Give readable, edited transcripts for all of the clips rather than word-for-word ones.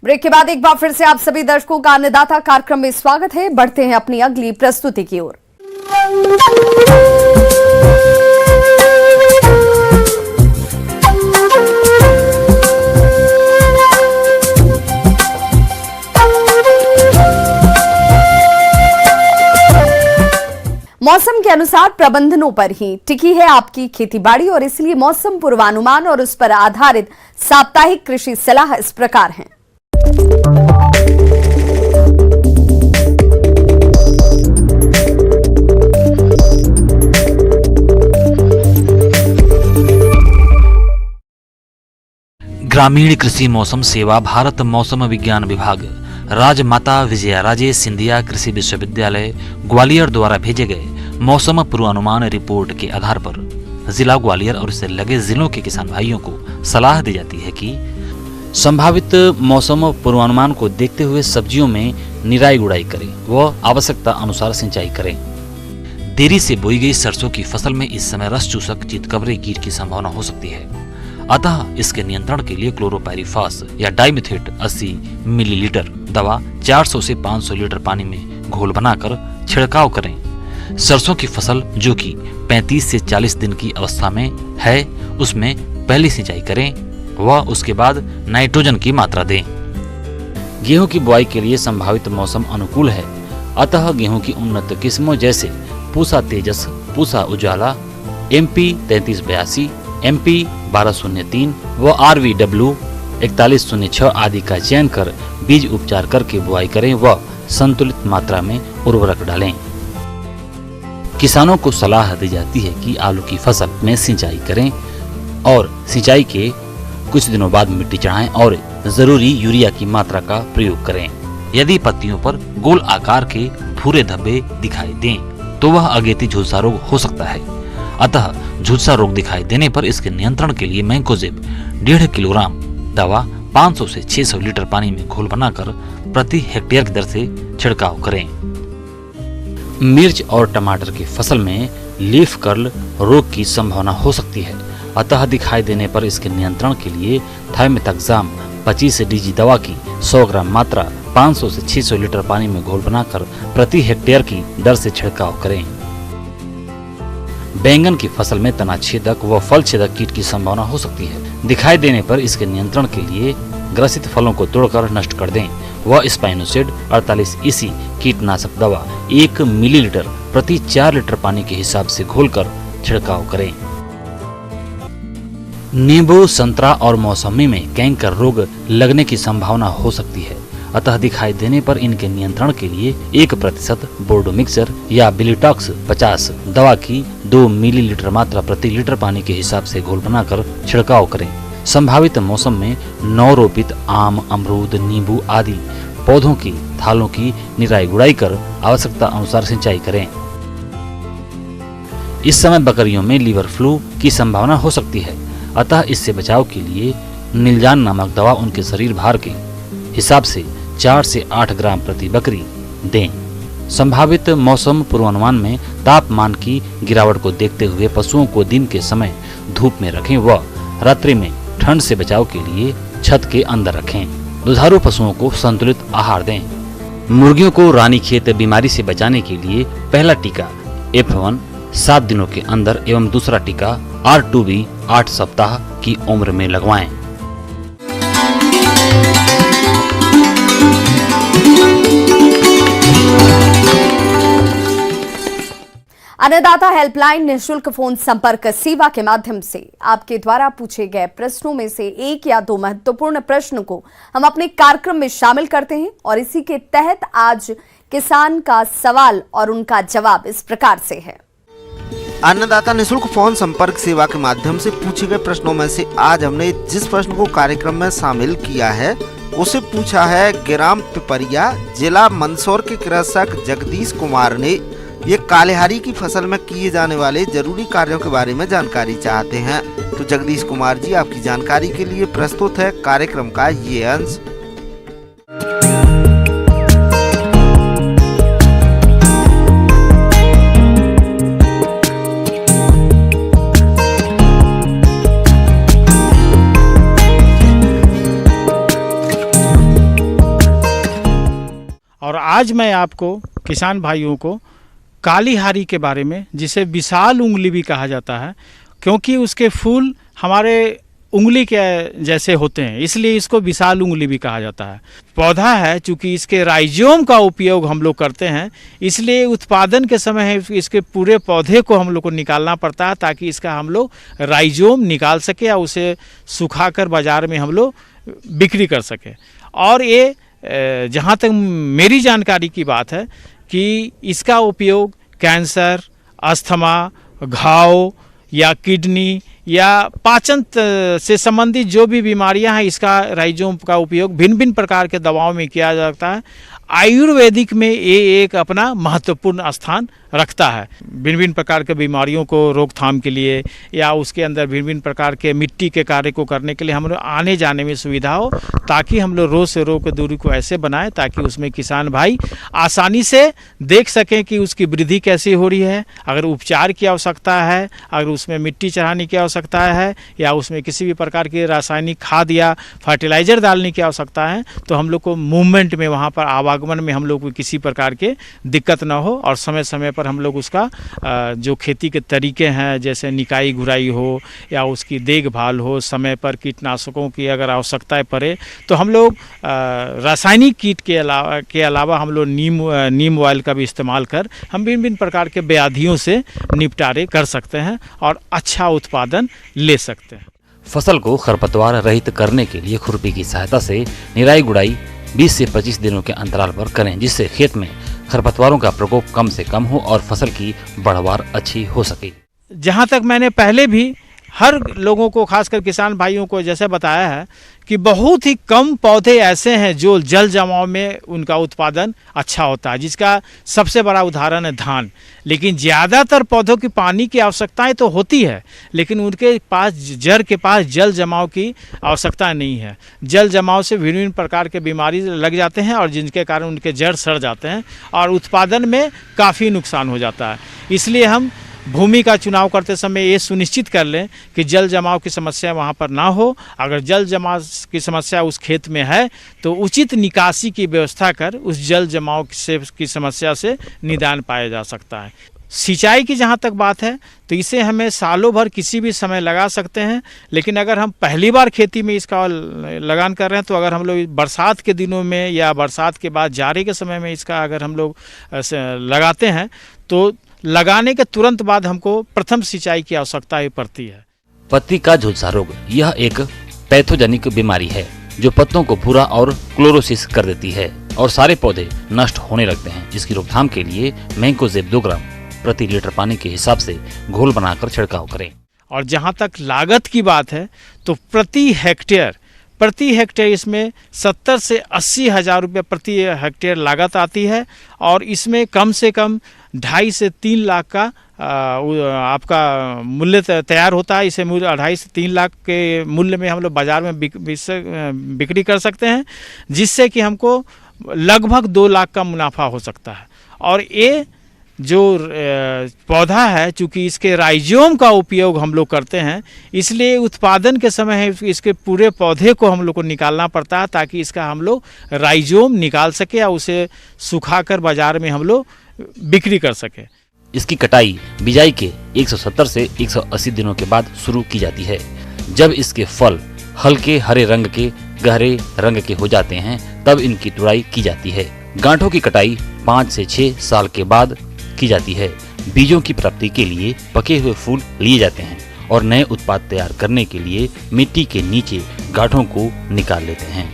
Break के बाद एक बार फिर से आप सभी दर्शकों का अन्नदाता कार्यक्रम में स्वागत है। बढ़ते हैं अपनी अगली प्रस्तुति की ओर। मौसम के अनुसार प्रबंधनों पर ही टिकी है आपकी खेतीबाड़ी और इसलिए मौसम पूर्वानुमान और उस पर आधारित साप्ताहिक कृषि सलाह इस प्रकार है। ग्रामीण कृषि मौसम सेवा भारत मौसम विज्ञान विभाग राजमाता विजयाराजे सिंधिया कृषि विश्वविद्यालय ग्वालियर द्वारा भेजे गए मौसम पूर्वानुमान रिपोर्ट के आधार पर जिला ग्वालियर और इससे लगे जिलों के किसान भाइयों को सलाह दी जाती है कि संभावित मौसम पूर्वानुमान को देखते हुए सब्जियों में निराई गुड़ाई करें व आवश्यकता अनुसार सिंचाई करें। देरी से बोई गई सरसों की फसल में इस समय रस चूसक चितकबरे कीट की संभावना हो सकती है, अतः इसके नियंत्रण के लिए क्लोरोपाइरीफास या डाइमिथेट 80 मिलीलीटर दवा 400 से 500 लीटर पानी में घोल बनाकर छिड़काव करें। सरसों की फसल जो कि 35 से 40 दिन की अवस्था में है उसमें पहली सिंचाई करें व उसके बाद नाइट्रोजन की मात्रा दें। गेहूं की बुआई के लिए संभावित मौसम अनुकूल है, अतः गेहूं की उन्नत किस्मों जैसे पूसा तेजस, पूसा उजाला, MP 3382, MP 1203 व RVW 4106 आदि का चयन कर बीज उपचार करके बुआई करें व संतुलित मात्रा में उर्वरक डालें। किसानों को सलाह दी जाती है कि आलू की फसल में सिंचाई करें और सिंचाई के कुछ दिनों बाद मिट्टी चढ़ाएं और जरूरी यूरिया की मात्रा का प्रयोग करें। यदि पत्तियों पर गोल आकार के भूरे धब्बे दिखाई दें तो वह अगेती झुलसा रोग हो सकता है, अतः झुलसा रोग दिखाई देने पर इसके नियंत्रण के लिए मैंकोजेब 1.5 किलोग्राम दवा 500 से 600 लीटर पानी में घोल बनाकर प्रति हेक्टेयर की दर से छिड़काव करें। मिर्च और टमाटर की फसल में लीफ कर्ल रोग की संभावना हो सकती है, अतः दिखाई देने पर इसके नियंत्रण के लिए थाइमेथाक्साम 25 DG दवा की 100 ग्राम मात्रा 500 से 600 लीटर पानी में घोल बनाकर प्रति हेक्टेयर की दर से छिड़काव करें। बैंगन की फसल में तना छेदक व फल छेदक कीट की संभावना हो सकती है, दिखाई देने पर इसके नियंत्रण के लिए ग्रसित फलों को तोड़कर नष्ट कर दें व स्पाइनोसेड 48 EC कीटनाशक दवा 1 मिलीलीटर प्रति 4 लीटर पानी के हिसाब से घोलकर छिड़काव करें। नींबू, संतरा और मौसमी में कैंकर रोग लगने की संभावना हो सकती है, अतः दिखाई देने पर इनके नियंत्रण के लिए 1% बोर्डो मिक्सर या बिलिटॉक्स 50 दवा की 2 मिलीलीटर मात्रा प्रति लीटर पानी के हिसाब से घोल बनाकर छिड़काव करें। संभावित मौसम में नवरोपित आम, अमरूद, नींबू आदि पौधों की थालों की निराई गुड़ाई कर आवश्यकता अनुसार सिंचाई करें। इस समय बकरियों में लीवर फ्लू की संभावना हो सकती है, अतः इससे बचाव के लिए नीलजान नामक दवा उनके शरीर भार के हिसाब से 4 से 8 ग्राम प्रति बकरी दें। संभावित मौसम पूर्वानुमान में तापमान की गिरावट को देखते हुए पशुओं को दिन के समय धूप में रखें व रात्रि में ठंड से बचाव के लिए छत के अंदर रखें। दुधारू पशुओं को संतुलित आहार दें। मुर्गियों को रानीखेत बीमारी से बचाने के लिए पहला टीका F1 7 दिनों के अंदर एवं दूसरा टीका R2B 8 सप्ताह की उम्र में लगवाएं। अन्नदाता हेल्पलाइन निःशुल्क फोन संपर्क सेवा के माध्यम से आपके द्वारा पूछे गए प्रश्नों में से 1 या 2 महत्वपूर्ण प्रश्न को हम अपने कार्यक्रम में शामिल करते हैं और इसी के तहत आज किसान का सवाल और उनका जवाब इस प्रकार से है। अन्नदाता निःशुल्क फोन संपर्क सेवा के माध्यम से पूछे गए प्रश्नों में से आज हमने जिस प्रश्न को कार्यक्रम में शामिल किया है उसे पूछा है ग्राम पिपरिया, जिला मंदसौर के कृषक जगदीश कुमार ने। ये कालेहारी की फसल में किए जाने वाले जरूरी कार्यों के बारे में जानकारी चाहते हैं। तो जगदीश कुमार जी, आपकी जानकारी के लिए प्रस्तुत है कार्यक्रम का ये अंश। और आज मैं आपको किसान भाइयों को काली हारी के बारे में, जिसे विशाल उंगली भी कहा जाता है, क्योंकि उसके फूल हमारे उंगली के जैसे होते हैं, इसलिए इसको विशाल उंगली भी कहा जाता है। पौधा है, चूँकि इसके राइजोम का उपयोग हम लोग करते हैं, इसलिए उत्पादन के समय इसके पूरे पौधे को हम लोग को निकालना पड़ता है, ताकि इसका हम लोग राइजोम निकाल सके या उसे सुखाकर बाज़ार में हम लोग बिक्री कर सके। और ये जहाँ तक मेरी जानकारी की बात है कि इसका उपयोग कैंसर, अस्थमा, घाव या किडनी या पाचन से संबंधित जो भी बीमारियां हैं, इसका राइजोम का उपयोग भिन्न भिन्न प्रकार के दवाओं में किया जाता है। आयुर्वेदिक में ये एक अपना महत्वपूर्ण स्थान रखता है। भिन्न भिन्न प्रकार के बीमारियों को रोकथाम के लिए या उसके अंदर भिन्न भिन्न प्रकार के मिट्टी के कार्य को करने के लिए हम लोग आने जाने में सुविधा हो, ताकि हम लोग रोग से रोग की दूरी को ऐसे बनाएं ताकि उसमें किसान भाई आसानी से देख सकें कि उसकी वृद्धि कैसी हो रही है। अगर उपचार की आवश्यकता है, अगर उसमें मिट्टी चढ़ाने की आवश्यकता है या उसमें किसी भी प्रकार की रासायनिक खाद या फर्टिलाइज़र डालने की आवश्यकता है, तो हम लोग को मूवमेंट में, वहाँ पर आवागमन में हम लोग को किसी प्रकार के दिक्कत ना हो, और समय समय पर हम लोग उसका जो खेती के तरीके हैं, जैसे निकाई गुराई हो या उसकी देखभाल हो, समय पर कीटनाशकों की अगर आवश्यकता पड़े तो हम लोग रासायनिक कीट के अलावा हम लोग नीम ऑयल का भी इस्तेमाल कर हम भिन्न भिन्न प्रकार के व्याधियों से निपटारे कर सकते हैं और अच्छा उत्पादन ले सकते हैं। फसल को खरपतवार रहित करने के लिए खुरपी की सहायता से निराई गुड़ाई 20 से 25 दिनों के अंतराल पर करें, जिससे खेत में खरपतवारों का प्रकोप कम से कम हो और फसल की बढ़वार अच्छी हो सके। जहाँ तक मैंने पहले भी हर लोगों को, खासकर किसान भाइयों को जैसे बताया है कि बहुत ही कम पौधे ऐसे हैं जो जल जमाव में उनका उत्पादन अच्छा होता है, जिसका सबसे बड़ा उदाहरण है धान। लेकिन ज़्यादातर पौधों की पानी की आवश्यकताएं तो होती है, लेकिन उनके पास जड़ के पास जल जमाव की आवश्यकता नहीं है। जल जमाव से विभिन्न प्रकार के बीमारी लग जाते हैं और जिनके कारण उनके जड़ सड़ जाते हैं और उत्पादन में काफ़ी नुकसान हो जाता है। इसलिए हम भूमि का चुनाव करते समय ये सुनिश्चित कर लें कि जल जमाव की समस्या वहाँ पर ना हो। अगर जल जमाव की समस्या उस खेत में है तो उचित निकासी की व्यवस्था कर उस जल जमाव की समस्या से निदान पाया जा सकता है। सिंचाई की जहाँ तक बात है तो इसे हमें सालों भर किसी भी समय लगा सकते हैं, लेकिन अगर हम पहली बार खेती में इसका लगान कर रहे हैं तो अगर हम लोग बरसात के दिनों में या बरसात के बाद जाड़े के समय में इसका अगर हम लोग लगाते हैं तो लगाने के तुरंत बाद हमको प्रथम सिंचाई की आवश्यकता ही पड़ती है। पत्ती का झुलसा रोग यह एक पैथोजेनिक बीमारी है जो पत्तों को भूरा और क्लोरोसिस कर देती है और सारे पौधे नष्ट होने लगते हैं। इसकी रोकथाम के लिए मैंकोजेब 2 ग्राम प्रति लीटर पानी के हिसाब से घोल बनाकर छिड़काव करें। और जहाँ तक लागत की बात है तो प्रति हेक्टेयर इसमें 70 से 80 हज़ार रुपये प्रति हेक्टेयर लागत आती है और इसमें कम से कम 2.5 से 3 लाख का आपका मूल्य तैयार होता है। इसे मूल्य 2.5 से 3 लाख के मूल्य में हम लोग बाज़ार में बिक्री कर सकते हैं, जिससे कि हमको लगभग 2 लाख का मुनाफा हो सकता है। और ये जो पौधा है, चूँकि इसके राइजोम का उपयोग हम लोग करते हैं, इसलिए उत्पादन के समय इसके पूरे पौधे को हम लोग को निकालना पड़ता है ताकि इसका हम लोग राइजोम निकाल सके या उसे सुखाकर बाज़ार में हम लोग बिक्री कर सके। इसकी कटाई बिजाई के 170 से 180 दिनों के बाद शुरू की जाती है। जब इसके फल हल्के हरे रंग के गहरे रंग के हो जाते हैं तब इनकी तुड़ाई की जाती है। गांठों की कटाई 5 से 6 साल के बाद की जाती है। बीजों की प्राप्ति के लिए पके हुए फूल लिए जाते हैं और नए उत्पाद तैयार करने के लिए मिट्टी के नीचे गांठों को निकाल लेते हैं।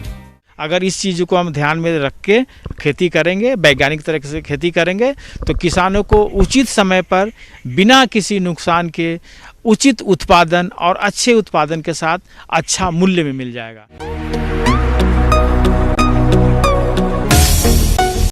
अगर इस चीज़ को हम ध्यान में रख के खेती करेंगे, वैज्ञानिक तरीके से खेती करेंगे, तो किसानों को उचित समय पर बिना किसी नुकसान के उचित उत्पादन और अच्छे उत्पादन के साथ अच्छा मूल्य में मिल जाएगा।